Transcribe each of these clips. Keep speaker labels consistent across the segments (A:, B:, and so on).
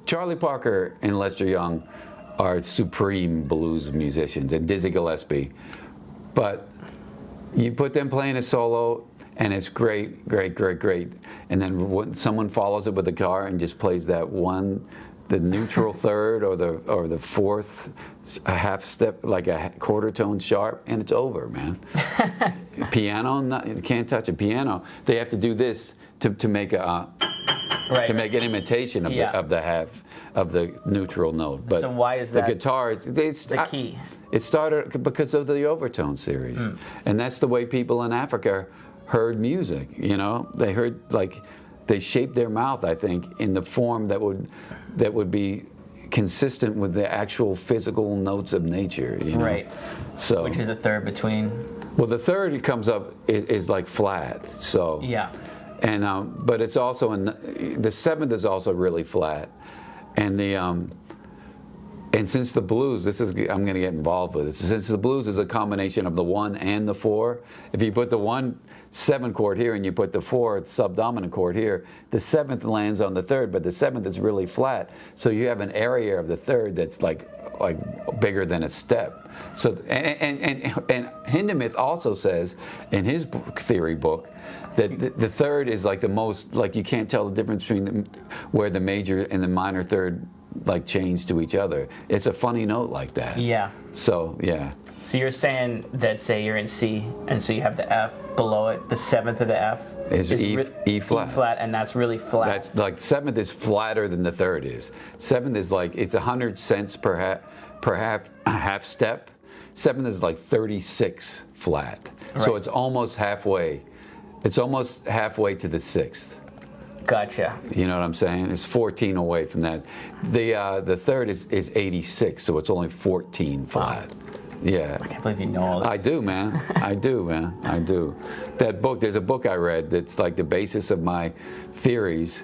A: Charlie Parker and Lester Young are supreme blues musicians, and Dizzy Gillespie. But you put them playing a solo, and it's great, great, great, great. And then when someone follows it with a guitar and just plays that one, the neutral third or the fourth, a half step, like a quarter tone sharp, and it's over, man. Piano, you can't touch a piano. They have to do this to make a make an imitation of the half of the neutral note. But
B: so why is that
A: the guitar?
B: the key?
A: It started because of the Overtone series, and that's the way people in Africa heard music. You know, they heard they shaped their mouth, I think, in the form that would be consistent with the actual physical notes of nature. You know?
B: Right.
A: So,
B: which is a third between.
A: Well, the third it comes up is like flat. So
B: yeah.
A: And but it's also the seventh is also really flat, and and since the blues, I'm going to get involved with it. Since the blues is a combination of the 1 and the 4, if you put the 1 7 chord here and you put the 4 subdominant chord here, the 7th lands on the 3rd, but the 7th is really flat. So you have an area of the 3rd that's like bigger than a step. So and Hindemith also says in his theory book that the 3rd is like the most, like you can't tell the difference between where the major and the minor 3rd like change to each other. It's a funny note like that.
B: Yeah.
A: So yeah.
B: So you're saying that, say you're in C, and so you have the F below it, the 7th of the F
A: is E flat.
B: E flat, and that's really flat.
A: That's like 7th is flatter than the 3rd is. 7th is like, it's 100 cents per half step. 7th is like 36 flat. Right. So it's almost halfway. It's almost halfway to the 6th.
B: Gotcha.
A: You know what I'm saying? It's 14 away from that. The 3rd is 86, so it's only 14 flat. Wow. Yeah.
B: I can't believe you know all this.
A: I do, man. I do, man. I do. That book, there's a book I read that's like the basis of my theories.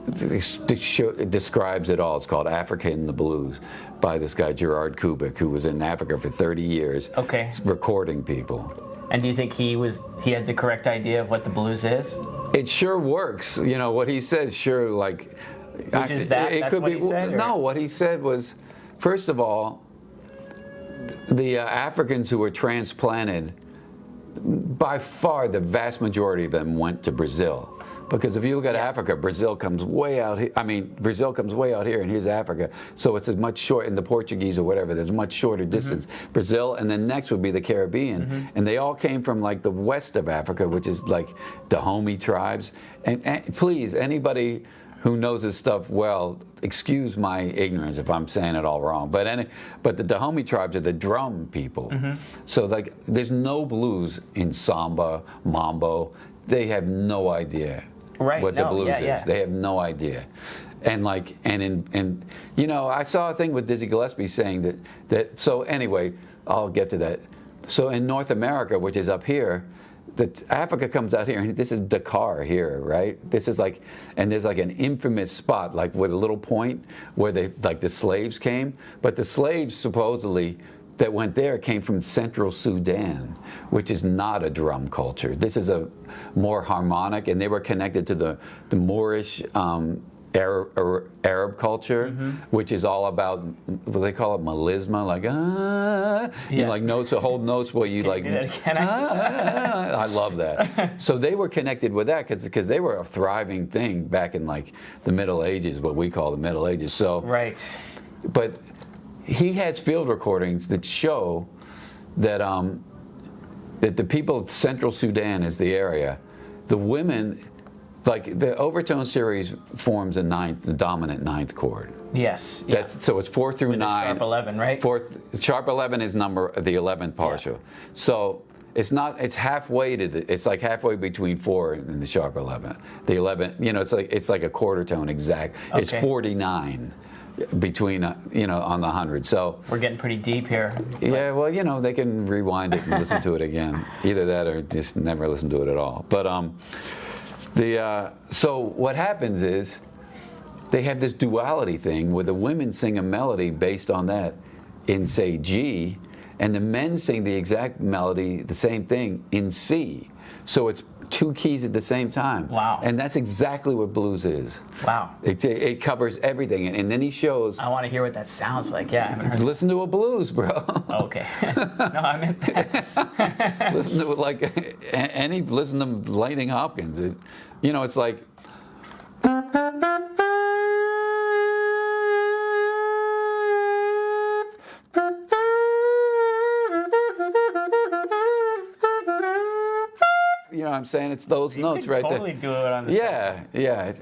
A: It describes it all. It's called Africa in the Blues by this guy, Gerard Kubik, who was in Africa for 30 years.
B: Okay.
A: Recording people.
B: And do you think he had the correct idea of what the blues is?
A: It sure works. You know, what he says, sure, like...
B: Which is that?
A: It
B: That's
A: could
B: what
A: be,
B: he said?
A: No, what he said was, first of all, the Africans who were transplanted, by far the vast majority of them went to Brazil. Because if you look at Africa, Brazil comes way out here. I mean, Brazil comes way out here, and here's Africa. So it's as much short in the Portuguese or whatever. There's a much shorter distance. Brazil, and then next would be the Caribbean, and they all came from like the west of Africa, which is like Dahomey tribes. And please, anybody who knows this stuff well, excuse my ignorance if I'm saying it all wrong. But the Dahomey tribes are the drum people. So like, there's no blues in samba, mambo. They have no idea.
B: Right.
A: What the blues is. They have no idea. And like, and you know, I saw a thing with Dizzy Gillespie saying that so anyway, I'll get to that. So in North America, which is up here, that Africa comes out here, and this is Dakar here, right? This is like, and there's like an infamous spot, like with a little point where the slaves came, but the slaves supposedly that went there came from Central Sudan, which is not a drum culture. This is a more harmonic, and they were connected to the Moorish Arab culture, which is all about, what they call it, melisma, like you know, like notes, hold notes where you like. I love that. So they were connected with that because they were a thriving thing back in like the Middle Ages, what we call the Middle Ages. So
B: right,
A: but he has field recordings that show that that the people of Central Sudan is the area. The women, like the Overtone series, forms the dominant 9th chord.
B: Yes.
A: So it's 4 through
B: with
A: 9.
B: Sharp 11, right?
A: Sharp 11 is the 11th partial. Yeah. So it's not. It's halfway to it's like halfway between 4 and the sharp 11. The 11, you know, it's like a quarter tone exact. Okay. It's 49. Between you know, on the 100. So
B: we're getting pretty deep here.
A: Yeah, well, you know, they can rewind it and listen to it again. Either that or just never listen to it at all. But so what happens is they have this duality thing where the women sing a melody based on that in, say, G, and the men sing the exact melody, the same thing, in C. So it's two keys at the same time.
B: Wow.
A: And that's exactly what blues is.
B: Wow.
A: It covers everything. And then he shows,
B: I want to hear what that sounds like. Yeah, I haven't heard.
A: listen to a blues, bro.
B: Okay. No, I meant that.
A: Listen to listen to Lightning Hopkins. It's like. You know what I'm saying? It's those notes
B: You could
A: right
B: totally
A: there.
B: do it on the
A: Yeah.